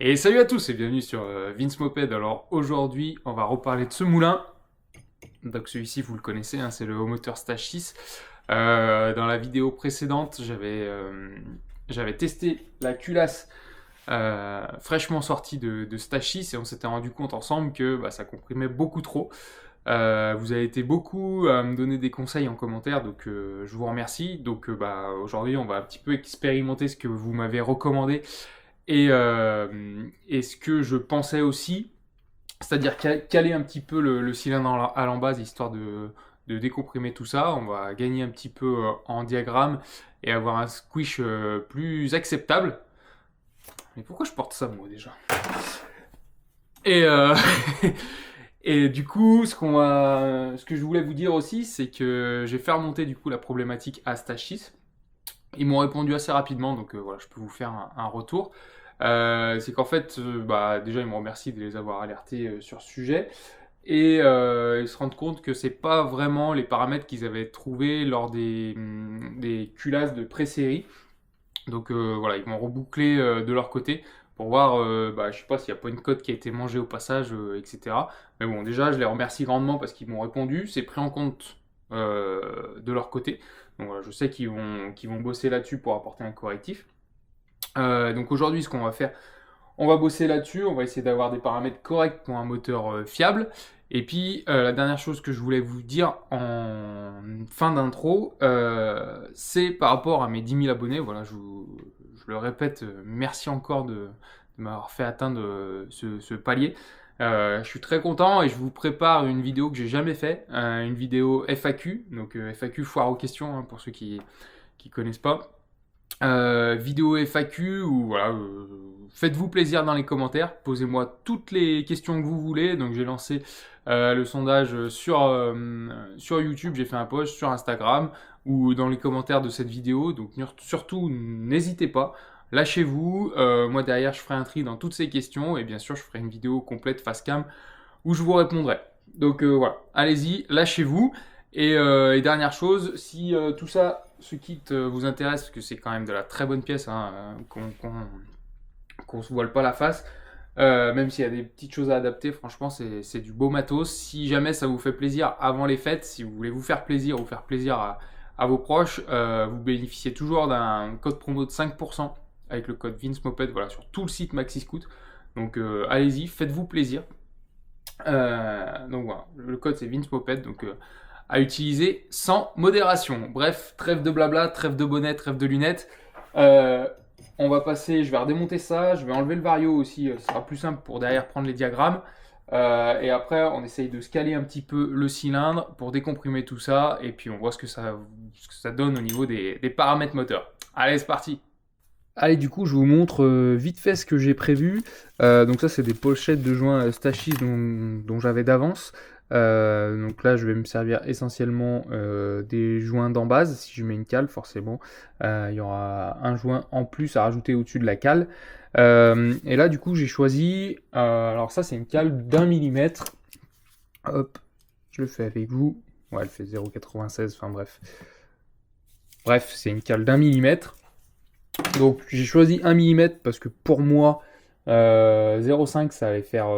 Et salut à tous et bienvenue sur Vince Moped. Alors aujourd'hui, on va reparler de ce moulin. Donc celui-ci, vous le connaissez, hein, c'est le Homoteur Stage 6. Dans la vidéo précédente, j'avais testé la culasse fraîchement sortie de Stage 6 et on s'était rendu compte ensemble que ça comprimait beaucoup trop. Vous avez été beaucoup à me donner des conseils en commentaire, donc je vous remercie. Donc aujourd'hui, on va un petit peu expérimenter ce que vous m'avez recommandé et ce que je pensais aussi, c'est-à-dire caler un petit peu le cylindre à l'embase, histoire de décomprimer tout ça. On va gagner un petit peu en diagramme et avoir un squish plus acceptable. Mais pourquoi je porte ça moi déjà? Et, et du coup, ce que je voulais vous dire aussi, c'est que j'ai fait remonter du coup la problématique à Stage 6. Ils m'ont répondu assez rapidement, donc voilà, je peux vous faire un retour. C'est qu'en fait, déjà, ils me remercient de les avoir alertés sur ce sujet. Et ils se rendent compte que c'est pas vraiment les paramètres qu'ils avaient trouvés lors des culasses de pré-série. Donc voilà, ils vont reboucler de leur côté pour voir, je sais pas s'il n'y a pas une cote qui a été mangée au passage, etc. Mais bon, déjà, je les remercie grandement parce qu'ils m'ont répondu. C'est pris en compte de leur côté. Donc voilà, je sais qu'ils vont bosser là-dessus pour apporter un correctif. Donc aujourd'hui, ce qu'on va faire, on va bosser là-dessus, on va essayer d'avoir des paramètres corrects pour un moteur fiable. Et puis la dernière chose que je voulais vous dire en fin d'intro, c'est par rapport à mes 10 000 abonnés. Voilà, je le répète, merci encore de m'avoir fait atteindre ce palier. Je suis très content et je vous prépare une vidéo que j'ai jamais fait, une vidéo FAQ, donc FAQ foire aux questions, hein, pour ceux qui connaissent pas. Vidéo FAQ ou voilà, faites-vous plaisir dans les commentaires, posez-moi toutes les questions que vous voulez. Donc j'ai lancé le sondage sur YouTube, j'ai fait un post sur Instagram ou dans les commentaires de cette vidéo. Donc surtout n'hésitez pas, lâchez-vous. Moi derrière je ferai un tri dans toutes ces questions et bien sûr je ferai une vidéo complète face cam où je vous répondrai. Donc voilà, allez-y, lâchez-vous. Et dernière chose, si tout ça, ce kit vous intéresse, parce que c'est quand même de la très bonne pièce, hein, qu'on se voile pas la face, même s'il y a des petites choses à adapter, franchement c'est du beau matos. Si jamais ça vous fait plaisir avant les fêtes, si vous voulez vous faire plaisir ou faire plaisir à vos proches, vous bénéficiez toujours d'un code promo de 5% avec le code VinceMoped, voilà, sur tout le site MaxiScoot. Donc allez-y, faites-vous plaisir. Donc voilà, le code c'est VinceMoped, donc à utiliser sans modération. Bref, trêve de blabla, trêve de bonnet, trêve de lunettes. Euh, on va passer, je vais redémonter ça, je vais enlever le vario aussi, ce sera plus simple pour derrière prendre les diagrammes. Et après, on essaye de scaler un petit peu le cylindre pour décomprimer tout ça, et puis on voit ce que ça donne au niveau des paramètres moteurs. Allez, c'est parti! Allez, du coup, je vous montre vite fait ce que j'ai prévu. Donc ça, c'est des pochettes de joints Stachys dont j'avais d'avance. Donc là, je vais me servir essentiellement des joints d'embase. Si je mets une cale, forcément, il y aura un joint en plus à rajouter au-dessus de la cale. Et là, du coup, j'ai choisi... alors ça, c'est une cale d'1 mm. Hop, je le fais avec vous. Ouais, elle fait 0,96, enfin bref. Bref, c'est une cale d'1 mm. Donc j'ai choisi 1 mm parce que pour moi, 0,5 ça allait faire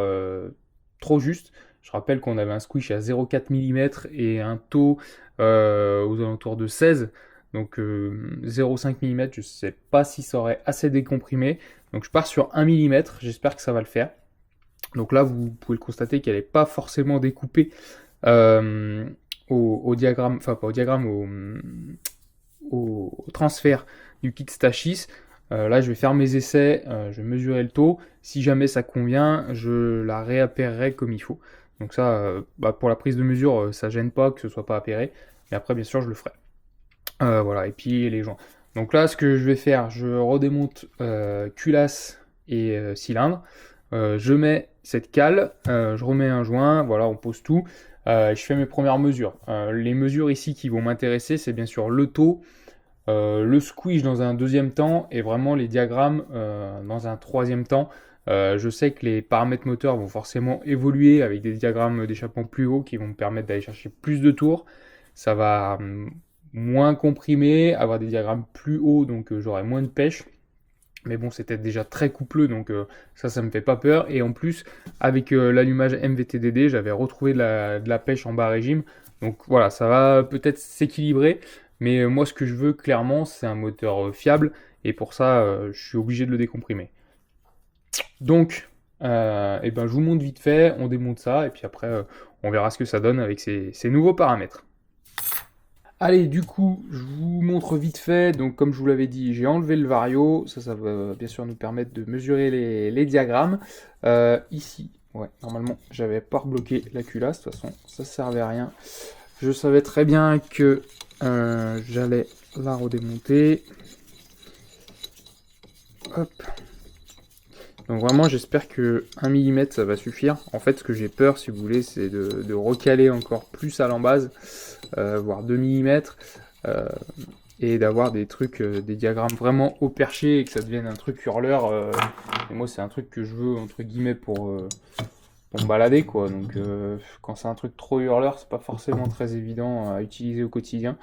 trop juste. Je rappelle qu'on avait un squish à 0,4 mm et un taux aux alentours de 16. Donc 0,5 mm, je ne sais pas si ça aurait assez décomprimé. Donc je pars sur 1 mm, j'espère que ça va le faire. Donc là, vous pouvez le constater qu'elle n'est pas forcément découpée au diagramme, enfin pas au diagramme, au transfert du kit Stachys. Là, je vais faire mes essais, je vais mesurer le taux. Si jamais ça convient, je la réapairerai comme il faut. Donc ça, pour la prise de mesure, ça gêne pas que ce soit pas appairé. Mais après, bien sûr, je le ferai. Voilà, et puis les joints. Donc là, ce que je vais faire, je redémonte culasse et cylindre. Je mets cette cale, je remets un joint, voilà, on pose tout. Je fais mes premières mesures. Les mesures ici qui vont m'intéresser, c'est bien sûr le taux, le squish dans un deuxième temps et vraiment les diagrammes dans un troisième temps. Je sais que les paramètres moteurs vont forcément évoluer avec des diagrammes d'échappement plus hauts qui vont me permettre d'aller chercher plus de tours. Ça va moins comprimer, avoir des diagrammes plus hauts, donc j'aurai moins de pêche. Mais bon, c'était déjà très coupleux, donc ça me fait pas peur. Et en plus, avec l'allumage MVTDD, j'avais retrouvé de la pêche en bas régime. Donc voilà, ça va peut-être s'équilibrer. Mais moi, ce que je veux clairement, c'est un moteur fiable. Et pour ça, je suis obligé de le décomprimer. Donc, eh ben, je vous montre vite fait, on démonte ça. Et puis après, on verra ce que ça donne avec ces nouveaux paramètres. Allez, du coup, je vous montre vite fait. Donc, comme je vous l'avais dit, j'ai enlevé le vario. Ça va bien sûr nous permettre de mesurer les diagrammes. Ici, ouais, normalement, j'avais pas rebloqué la culasse. De toute façon, ça servait à rien. Je savais très bien que j'allais la redémonter. Hop. Donc vraiment, j'espère que 1 mm ça va suffire. En fait, ce que j'ai peur, si vous voulez, c'est de recaler encore plus à l'embase, voire 2 mm, et d'avoir des trucs, des diagrammes vraiment au perché et que ça devienne un truc hurleur. Et moi, c'est un truc que je veux, entre guillemets, pour me balader, quoi. Donc, quand c'est un truc trop hurleur, c'est pas forcément très évident à utiliser au quotidien.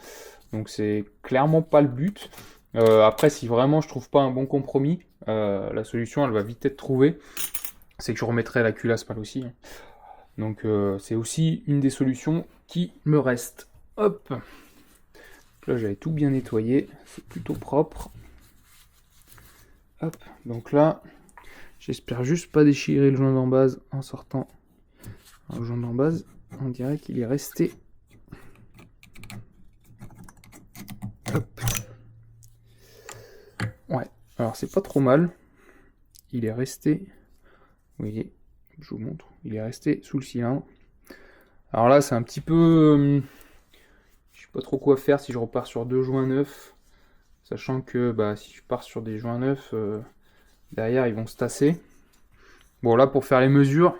Donc, c'est clairement pas le but. Après, si vraiment je trouve pas un bon compromis, la solution, elle va vite être trouvée. C'est que je remettrai la culasse pâle aussi. Donc, c'est aussi une des solutions qui me reste. Hop. Là, j'avais tout bien nettoyé. C'est plutôt propre. Hop. Donc là, j'espère juste pas déchirer le joint d'embase en sortant. Alors, le joint d'embase, on dirait qu'il est resté. Hop. Ouais. Alors, c'est pas trop mal. Il est resté. Vous voyez, je vous montre. Il est resté sous le cylindre. Alors là, c'est un petit peu. Je sais pas trop quoi faire si je repars sur 2 joints neufs. Sachant que bah, si je pars sur des joints neufs, derrière ils vont se tasser. Bon, là, pour faire les mesures,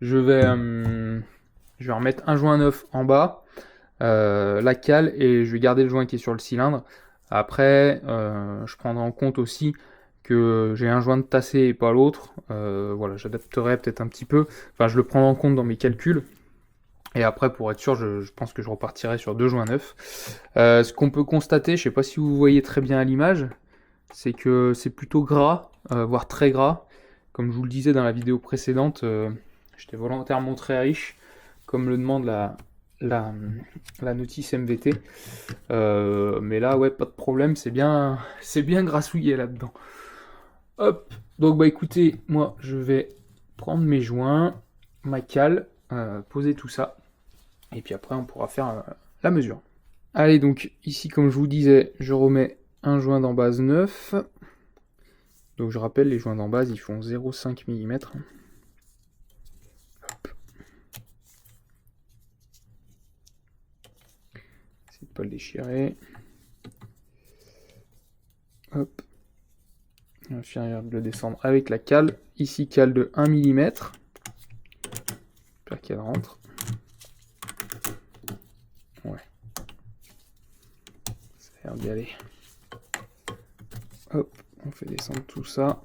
je vais remettre un joint neuf en bas, la cale, et je vais garder le joint qui est sur le cylindre. Après, je prendrai en compte aussi que j'ai un joint de tassé et pas l'autre. Voilà, j'adapterai peut-être un petit peu. Enfin, je le prends en compte dans mes calculs. Et après, pour être sûr, je pense que je repartirai sur 2 joints neufs. Ce qu'on peut constater, je sais pas si vous voyez très bien à l'image, c'est que c'est plutôt gras, voire très gras. Comme je vous le disais dans la vidéo précédente, j'étais volontairement très riche, comme le demande la notice MVT. Mais là, ouais, pas de problème, c'est bien grassouillé là-dedans. Hop, donc bah écoutez, moi je vais prendre mes joints, ma cale, poser tout ça, et puis après on pourra faire la mesure. Allez, donc ici, comme je vous disais, je remets un joint d'embase neuf. Donc je rappelle, les joints d'embase ils font 0,5 mm. Essayez de pas le déchirer. Hop. On va finir de le descendre avec la cale. Ici, cale de 1 mm. J'espère qu'elle rentre. Ouais. Ça a l'air d'y aller. Hop, on fait descendre tout ça.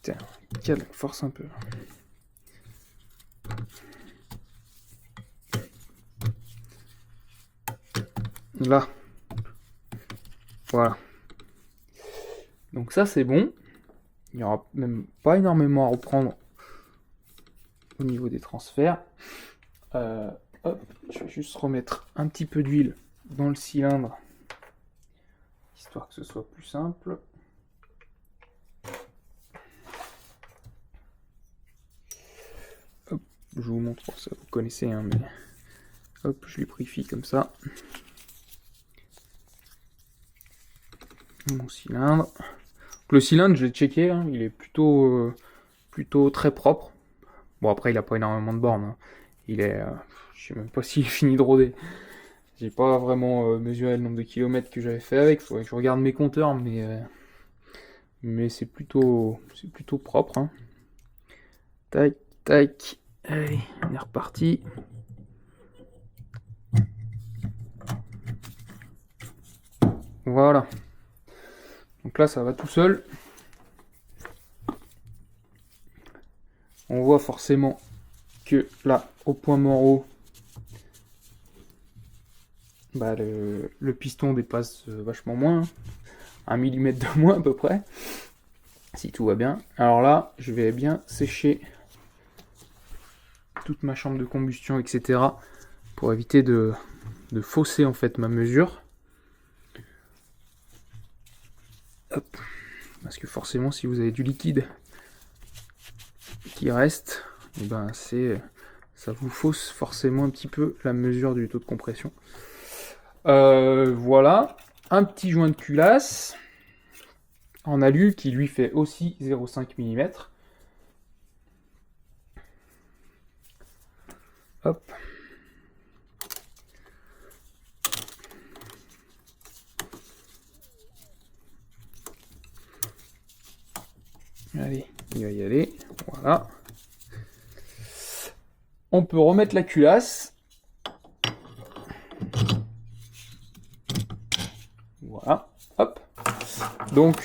Tiens, cale, force un peu. Là. Voilà. Donc ça c'est bon. Il n'y aura même pas énormément à reprendre au niveau des transferts. Hop, je vais juste remettre un petit peu d'huile dans le cylindre, histoire que ce soit plus simple. Hop, je vous montre, ça vous connaissez, hein, mais hop, je lubrifie comme ça. Mon cylindre. Donc, le cylindre, je l'ai checké, hein, il est plutôt très propre. Bon, après, il n'a pas énormément de bornes. Hein. Il est. Je sais même pas s'il est fini de rôder. J'ai pas vraiment mesuré le nombre de kilomètres que j'avais fait avec. Faudrait que je regarde mes compteurs, mais c'est plutôt propre. Hein. Tac, tac. Allez, on est reparti. Voilà. Donc là, ça va tout seul. On voit forcément que là, au point mort haut, bah, le piston dépasse vachement moins, hein. 1 mm de moins à peu près, si tout va bien. Alors là, je vais bien sécher toute ma chambre de combustion, etc. pour éviter de fausser en fait ma mesure. Hop. Parce que forcément, si vous avez du liquide qui reste, et ben ça vous fausse forcément un petit peu la mesure du taux de compression. Voilà, un petit joint de culasse en alu qui lui fait aussi 0,5 mm. Hop. Allez, il va y aller. Voilà. On peut remettre la culasse. Voilà. Hop. Donc,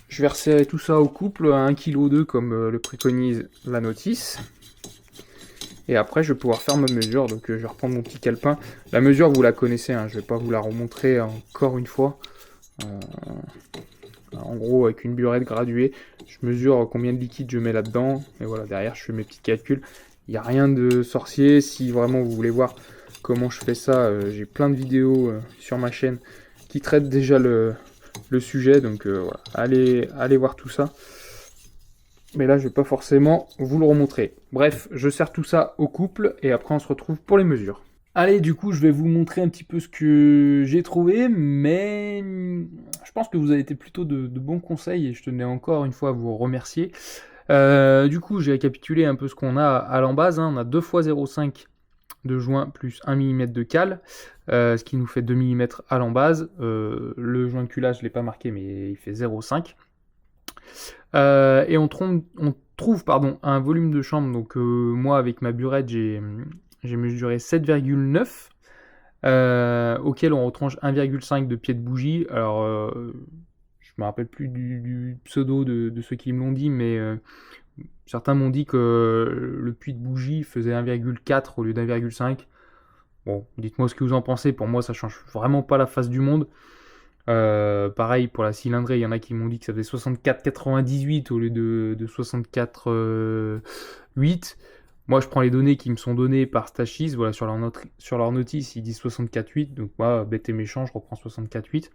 je vais resserrer tout ça au couple à 1,2 kg comme le préconise la notice. Et après, je vais pouvoir faire ma mesure. Donc, je vais reprendre mon petit calepin. La mesure, vous la connaissez, hein, je ne vais pas vous la remontrer encore une fois. En gros, avec une burette graduée, je mesure combien de liquide je mets là-dedans. Et voilà, derrière, je fais mes petits calculs. Il n'y a rien de sorcier. Si vraiment vous voulez voir comment je fais ça, j'ai plein de vidéos sur ma chaîne qui traitent déjà le sujet. Donc voilà, allez voir tout ça. Mais là, je ne vais pas forcément vous le remontrer. Bref, je serre tout ça au couple et après, on se retrouve pour les mesures. Allez, du coup, je vais vous montrer un petit peu ce que j'ai trouvé, mais je pense que vous avez été plutôt de bons conseils et je tenais encore une fois à vous remercier. Du coup, j'ai récapitulé un peu ce qu'on a à l'embase, hein. On a 2 x 0,5 de joint plus 1 mm de cale, ce qui nous fait 2 mm à l'embase. Le joint de culasse, je ne l'ai pas marqué, mais il fait 0,5. Et on trouve un volume de chambre. Donc moi, avec ma burette, j'ai mesuré 7,9, auquel on retranche 1,5 de pied de bougie. Alors, je me rappelle plus du pseudo de ceux qui me l'ont dit, mais certains m'ont dit que le puits de bougie faisait 1,4 au lieu d'1,5. Bon, dites-moi ce que vous en pensez. Pour moi, ça change vraiment pas la face du monde. Pareil pour la cylindrée, il y en a qui m'ont dit que ça faisait 64,98 au lieu de 64,8. Moi, je prends les données qui me sont données par Stachys. Voilà, sur leur notice, ils disent 64,8. Donc, moi, bête et méchant, je reprends 64,8.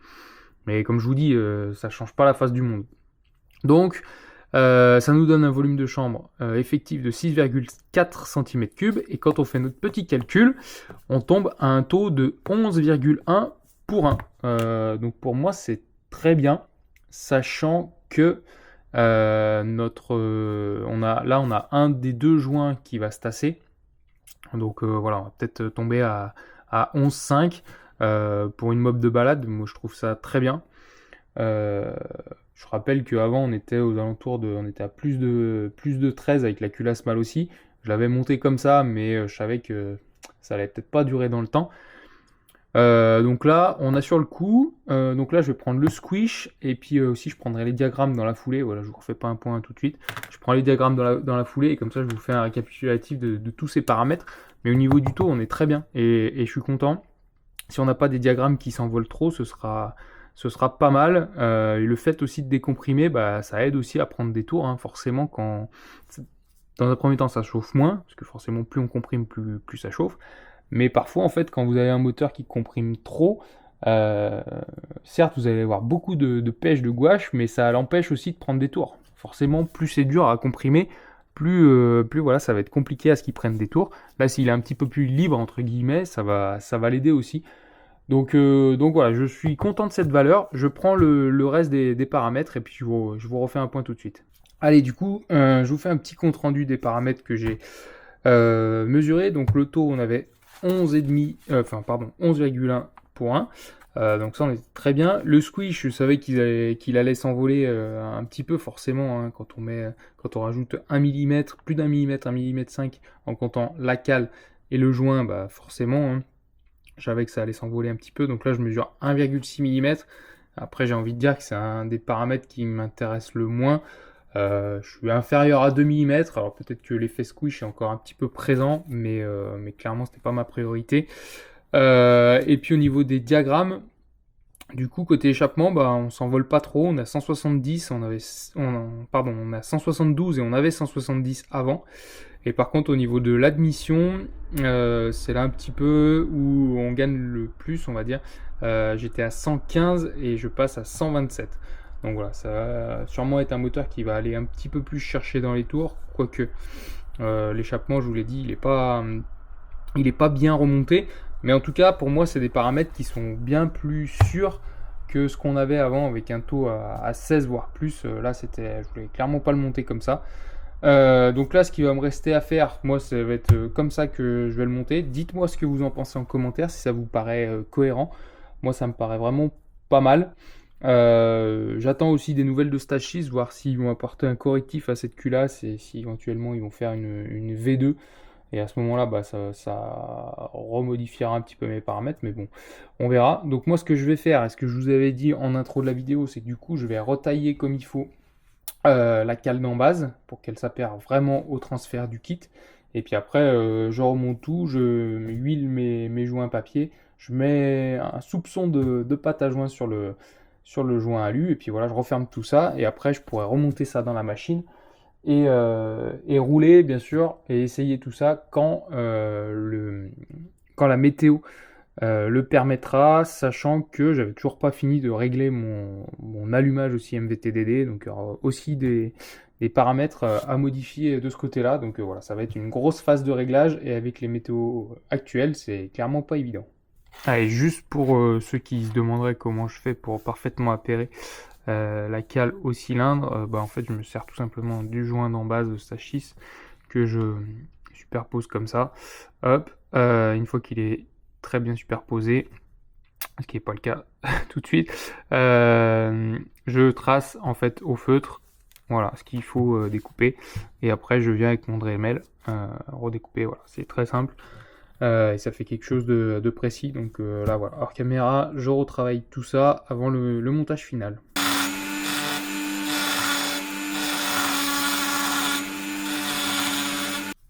Mais comme je vous dis, ça change pas la face du monde. Donc, ça nous donne un volume de chambre effectif de 6,4 cm3. Et quand on fait notre petit calcul, on tombe à un taux de 11,1 pour 1. Donc pour moi, c'est très bien, sachant que on a un des deux joints qui va se tasser. Donc voilà, on va peut-être tomber à 11,5 pour une mob de balade. Moi, je trouve ça très bien. Je rappelle qu'avant, on était aux alentours on était à plus de 13 avec la culasse mal aussi. Je l'avais monté comme ça, mais je savais que ça allait peut-être pas durer dans le temps. Donc là, on a sur le coup. Donc là, je vais prendre le squish et puis aussi, je prendrai les diagrammes dans la foulée. Voilà, je vous refais pas un point tout de suite. Je prends les diagrammes dans la foulée et comme ça, je vous fais un récapitulatif de tous ces paramètres. Mais au niveau du taux, on est très bien et je suis content. Si on n'a pas des diagrammes qui s'envolent trop, ce sera pas mal. Et le fait aussi de décomprimer, bah, ça aide aussi à prendre des tours, hein. Forcément, dans un premier temps, ça chauffe moins, parce que forcément, plus on comprime, plus ça chauffe. Mais parfois, en fait, quand vous avez un moteur qui comprime trop, certes, vous allez avoir beaucoup de pêche, de gouache, mais ça l'empêche aussi de prendre des tours. Forcément, plus c'est dur à comprimer, plus voilà, ça va être compliqué à ce qu'il prenne des tours. Là, s'il est un petit peu plus libre, entre guillemets, ça va l'aider aussi. Donc voilà, je suis content de cette valeur. Je prends le reste des paramètres et puis je vous refais un point tout de suite. Allez, du coup, je vous fais un petit compte rendu des paramètres que j'ai mesurés. Donc le taux, on avait 11,1 pour 1. Donc ça, on est très bien. Le squish, je savais qu'il allait s'envoler un petit peu forcément, hein, quand on rajoute 1 mm, plus d'1 mm, 1 mm 5 en comptant la cale et le joint, bah forcément, hein, je savais que ça allait s'envoler un petit peu. Donc là, je mesure 1,6 mm. Après, j'ai envie de dire que c'est un des paramètres qui m'intéresse le moins. Je suis inférieur à 2 mm. Alors peut-être que l'effet squish est encore un petit peu présent, mais clairement, c'était pas ma priorité. Et puis au niveau des diagrammes, du coup, côté échappement, bah, on s'envole pas trop. On a 170, on a 172 et on avait 170 avant. Et par contre, au niveau de l'admission, c'est là un petit peu où on gagne le plus, on va dire. J'étais à 115 et je passe à 127. Donc voilà, ça va sûrement être un moteur qui va aller un petit peu plus chercher dans les tours, quoique l'échappement, je vous l'ai dit, il est pas bien remonté. Mais en tout cas, pour moi, c'est des paramètres qui sont bien plus sûrs que ce qu'on avait avant avec un taux à 16 voire plus. Là, je voulais clairement pas le monter comme ça. Donc là, ce qui va me rester à faire, moi, ça va être comme ça que je vais le monter. Dites-moi ce que vous en pensez en commentaire, si ça vous paraît cohérent. Moi, ça me paraît vraiment pas mal. J'attends aussi des nouvelles de Stage 6, voir s'ils vont apporter un correctif à cette culasse et si éventuellement ils vont faire une V2. Et à ce moment-là, bah, ça remodifiera un petit peu mes paramètres, mais bon, on verra. Donc moi, ce que je vais faire, et ce que je vous avais dit en intro de la vidéo, c'est que du coup, je vais retailler comme il faut la cale d'en base pour qu'elle s'appaire vraiment au transfert du kit. Et puis après, je remonte tout, je huile mes joints papier, je mets un soupçon de pâte à joint sur le joint alu, et puis voilà, je referme tout ça, et après, je pourrais remonter ça dans la machine et rouler bien sûr et essayer tout ça quand la météo le permettra, sachant que j'avais toujours pas fini de régler mon allumage aussi MVTDD, donc il y aura aussi des paramètres à modifier de ce côté-là, donc voilà, ça va être une grosse phase de réglage et avec les météos actuelles, c'est clairement pas évident. Ah, et juste pour ceux qui se demanderaient comment je fais pour parfaitement appairer la cale au cylindre, bah, en fait je me sers tout simplement du joint d'en base de Stage 6 que je superpose comme ça. Hop, une fois qu'il est très bien superposé, ce qui n'est pas le cas tout de suite, je trace en fait au feutre, voilà ce qu'il faut découper, et après je viens avec mon Dremel redécouper, voilà, c'est très simple. Et ça fait quelque chose de précis, donc là voilà, hors caméra, je retravaille tout ça avant le montage final.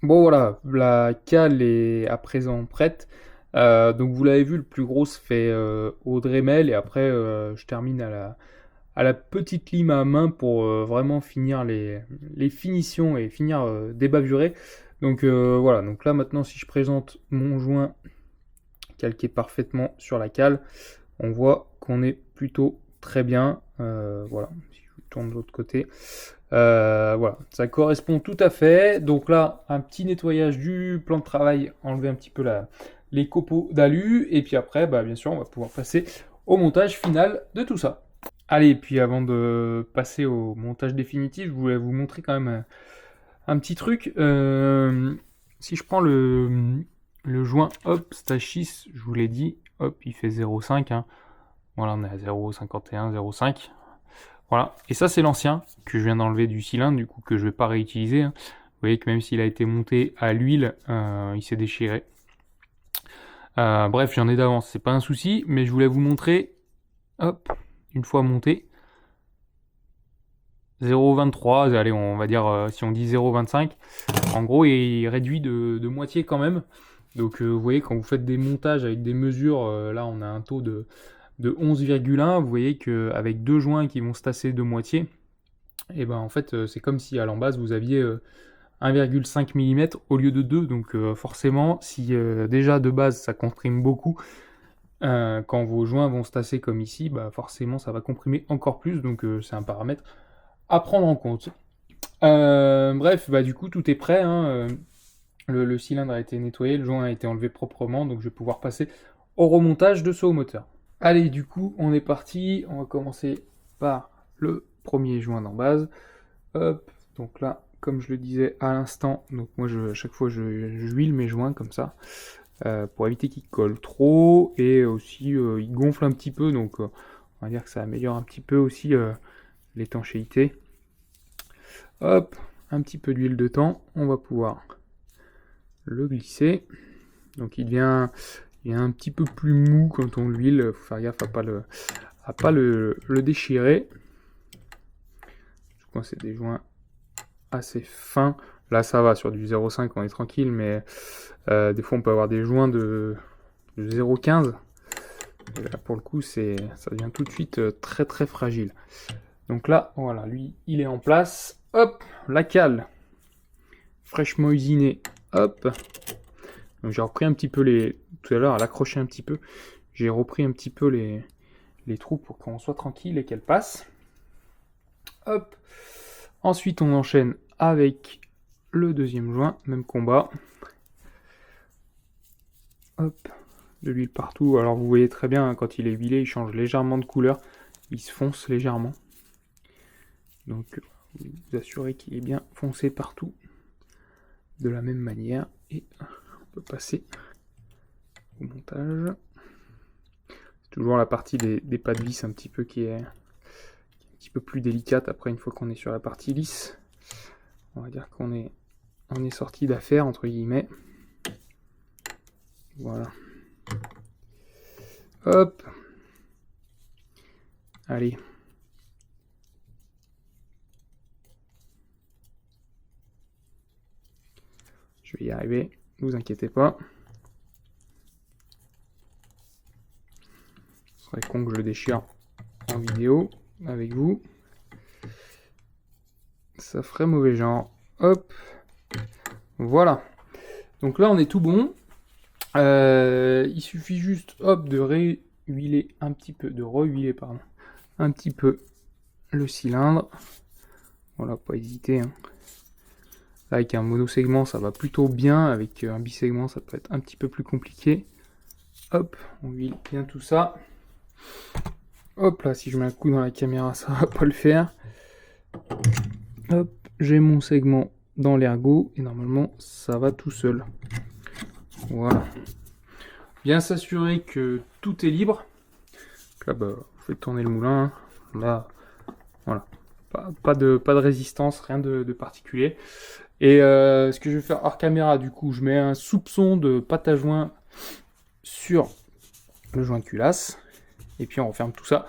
Bon voilà, la cale est à présent prête. Donc vous l'avez vu, le plus gros se fait au Dremel et après je termine à la petite lime à main pour vraiment finir les finitions et finir débavurer. Donc voilà, donc là maintenant si je présente mon joint calqué parfaitement sur la cale, on voit qu'on est plutôt très bien. Voilà, si je tourne de l'autre côté. Voilà, ça correspond tout à fait. Donc là, un petit nettoyage du plan de travail, enlever un petit peu les copeaux d'alu. Et puis après, bah, bien sûr, on va pouvoir passer au montage final de tout ça. Allez, et puis avant de passer au montage définitif, je voulais vous montrer quand même un petit truc. Si je prends le joint, hop, Stage 6, je vous l'ai dit, hop, il fait 0,5. Hein. Voilà, on est à 0,51, 0,5. Voilà, et ça c'est l'ancien que je viens d'enlever du cylindre, du coup que je vais pas réutiliser. Hein. Vous voyez que même s'il a été monté à l'huile, il s'est déchiré. Bref, j'en ai d'avance, c'est pas un souci, mais je voulais vous montrer, hop, une fois monté, 0,23, allez, on va dire, si on dit 0,25, en gros il réduit de moitié quand même. Donc vous voyez, quand vous faites des montages avec des mesures, là on a un taux de 11,1, vous voyez qu'avec deux joints qui vont se tasser de moitié, et ben en fait c'est comme si à l'embase vous aviez 1,5 mm au lieu de 2, donc forcément si déjà de base ça comprime beaucoup, quand vos joints vont se tasser comme ici, bah forcément ça va comprimer encore plus, donc c'est un paramètre à prendre en compte. Bref, bah du coup tout est prêt, hein, le cylindre a été nettoyé, le joint a été enlevé proprement, donc je vais pouvoir passer au remontage de ce haut moteur. Allez, du coup, on est parti. On va commencer par le premier joint d'en base. Hop, donc là, comme je le disais à l'instant, donc moi, à chaque fois, j'huile mes joints comme ça, pour éviter qu'ils collent trop, et aussi, ils gonflent un petit peu, donc on va dire que ça améliore un petit peu aussi l'étanchéité. Hop, un petit peu d'huile de temps, on va pouvoir le glisser. Donc il devient un petit peu plus mou quand on l'huile, il faut faire gaffe à pas le déchirer. Je crois que c'est des joints assez fins. Là ça va, sur du 0,5 on est tranquille, mais des fois on peut avoir des joints de 0,15. Là, pour le coup, ça devient tout de suite très très fragile. Donc là, voilà, lui, il est en place. Hop, la cale, fraîchement usinée. Hop. Donc j'ai repris un petit peu tout à l'heure, elle accrochait un petit peu. J'ai repris un petit peu les trous pour qu'on soit tranquille et qu'elle passe. Hop. Ensuite, on enchaîne avec le deuxième joint, même combat. Hop, de l'huile partout. Alors vous voyez très bien, hein, quand il est huilé, il change légèrement de couleur. Il se fonce légèrement. Donc vous assurez qu'il est bien foncé partout de la même manière. Et on peut passer au montage. C'est toujours la partie des pas de vis un petit peu qui est un petit peu plus délicate. Après, une fois qu'on est sur la partie lisse, on va dire qu'on est sorti d'affaire, entre guillemets. Voilà. Hop. Allez. Je vais y arriver, ne vous inquiétez pas. Ce serait con que je le déchire en vidéo avec vous. Ça ferait mauvais genre. Hop. Voilà. Donc là, on est tout bon. Il suffit juste, hop, de rehuiler un petit peu, un petit peu le cylindre. Voilà, pas hésiter. Hein. Là, avec un monosegment, ça va plutôt bien. Avec un bisegment, ça peut être un petit peu plus compliqué. Hop, on huile bien tout ça. Hop là, si je mets un coup dans la caméra, ça va pas le faire. Hop, j'ai mon segment dans l'ergot et normalement, ça va tout seul. Voilà. Bien s'assurer que tout est libre. Là, bah, vous faites tourner le moulin. Là, voilà. Pas de résistance, rien de particulier. Et ce que je vais faire hors caméra, du coup, je mets un soupçon de pâte à joint sur le joint de culasse. Et puis on referme tout ça.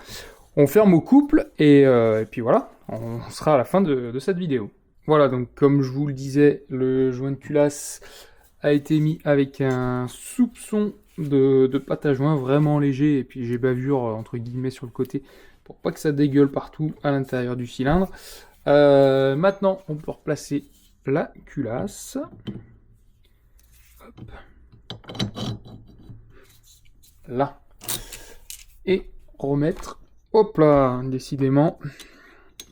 On ferme au couple et puis voilà, on sera à la fin de cette vidéo. Voilà, donc comme je vous le disais, le joint de culasse a été mis avec un soupçon de pâte à joint vraiment léger, et puis j'ai bavure entre guillemets sur le côté pour pas que ça dégueule partout à l'intérieur du cylindre. Maintenant, on peut replacer la culasse. Hop. Là. Et remettre, hop là, décidément,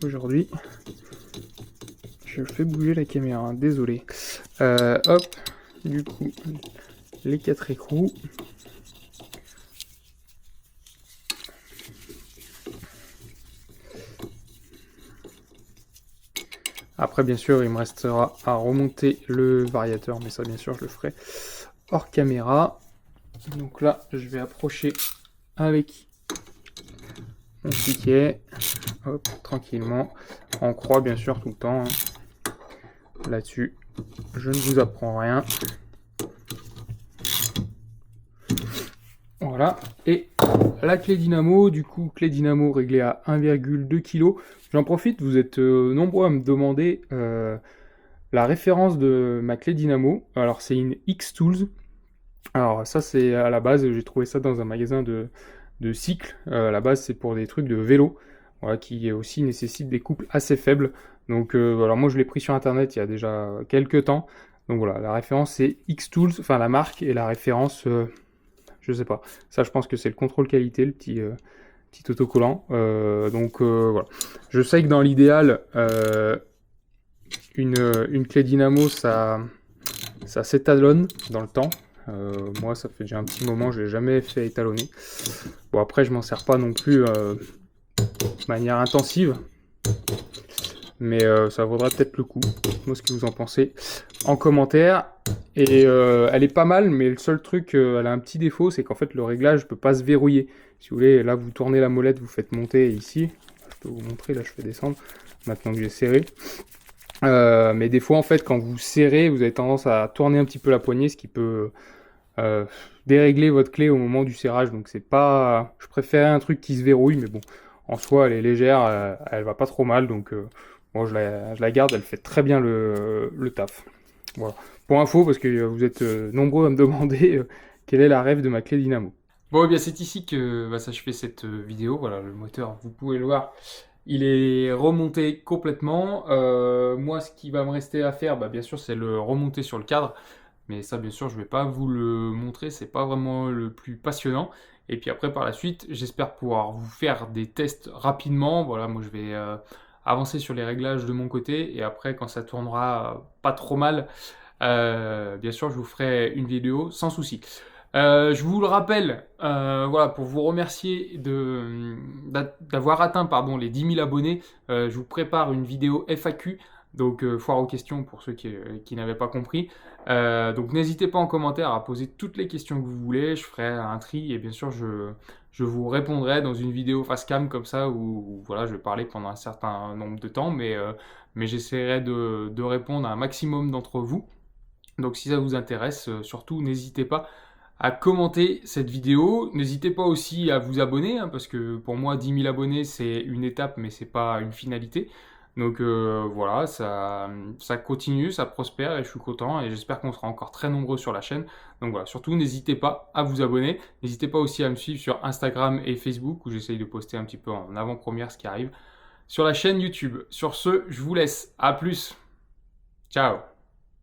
aujourd'hui, je fais bouger la caméra, désolé. Hop, du coup, les 4 écrous. Après, bien sûr, il me restera à remonter le variateur, mais ça, bien sûr, je le ferai hors caméra. Donc là, je vais approcher avec mon piquet, hop, tranquillement, en croix, bien sûr, tout le temps. Hein. Là-dessus, je ne vous apprends rien. Voilà, et la clé dynamo, du coup, clé dynamo réglée à 1,2 kg. J'en profite, vous êtes nombreux à me demander la référence de ma clé dynamo. Alors, c'est une X-Tools. Alors, ça, c'est à la base, j'ai trouvé ça dans un magasin de cycle. À la base, c'est pour des trucs de vélo, voilà, qui aussi nécessitent des couples assez faibles. Donc, alors moi, je l'ai pris sur Internet il y a déjà quelques temps. Donc voilà, la référence, c'est X-Tools, enfin la marque, et la référence... je sais pas. Ça, je pense que c'est le contrôle qualité, le petit autocollant. Donc voilà. Je sais que dans l'idéal, une clé dynamo, ça s'étalonne dans le temps. Moi, ça fait déjà un petit moment, je l'ai jamais fait étalonner. Bon, après, je m'en sers pas non plus de manière intensive. Mais ça vaudra peut-être le coup. Dites-moi ce que vous en pensez en commentaire. Et elle est pas mal, mais le seul truc, elle a un petit défaut, c'est qu'en fait le réglage ne peut pas se verrouiller. Si vous voulez, là vous tournez la molette, vous faites monter ici. Je peux vous montrer, là je fais descendre, maintenant que j'ai serré. Mais des fois en fait quand vous serrez, vous avez tendance à tourner un petit peu la poignée, ce qui peut dérégler votre clé au moment du serrage. Donc c'est pas... Je préfère un truc qui se verrouille, mais bon, en soi elle est légère, elle va pas trop mal, donc moi je la garde, elle fait très bien le taf. Voilà. Pour info, parce que vous êtes nombreux à me demander Quelle est la ref de ma clé dynamo? Bon, eh bien, c'est ici que va s'achever cette vidéo. Voilà, le moteur, vous pouvez le voir, il est remonté complètement. Moi, ce qui va me rester à faire, bah, bien sûr, c'est le remonter sur le cadre. Mais ça, bien sûr, je ne vais pas vous le montrer. C'est pas vraiment le plus passionnant. Et puis après, par la suite, j'espère pouvoir vous faire des tests rapidement. Voilà, moi, je vais avancer sur les réglages de mon côté. Et après, quand ça tournera pas trop mal, bien sûr, je vous ferai une vidéo sans souci. Je vous le rappelle, voilà, pour vous remercier d'avoir atteint pardon, les 10 000 abonnés, je vous prépare une vidéo FAQ, donc foire aux questions pour ceux qui n'avaient pas compris. Donc n'hésitez pas en commentaire à poser toutes les questions que vous voulez, je ferai un tri et bien sûr je vous répondrai dans une vidéo face cam comme ça où voilà, je vais parler pendant un certain nombre de temps, mais j'essaierai de répondre à un maximum d'entre vous. Donc si ça vous intéresse, surtout n'hésitez pas à commenter cette vidéo. N'hésitez pas aussi à vous abonner, hein, parce que pour moi 10 000 abonnés c'est une étape mais c'est pas une finalité. Donc voilà, ça continue, ça prospère et je suis content et j'espère qu'on sera encore très nombreux sur la chaîne. Donc voilà, surtout n'hésitez pas à vous abonner. N'hésitez pas aussi à me suivre sur Instagram et Facebook où j'essaye de poster un petit peu en avant-première ce qui arrive sur la chaîne YouTube. Sur ce, je vous laisse. À plus. Ciao.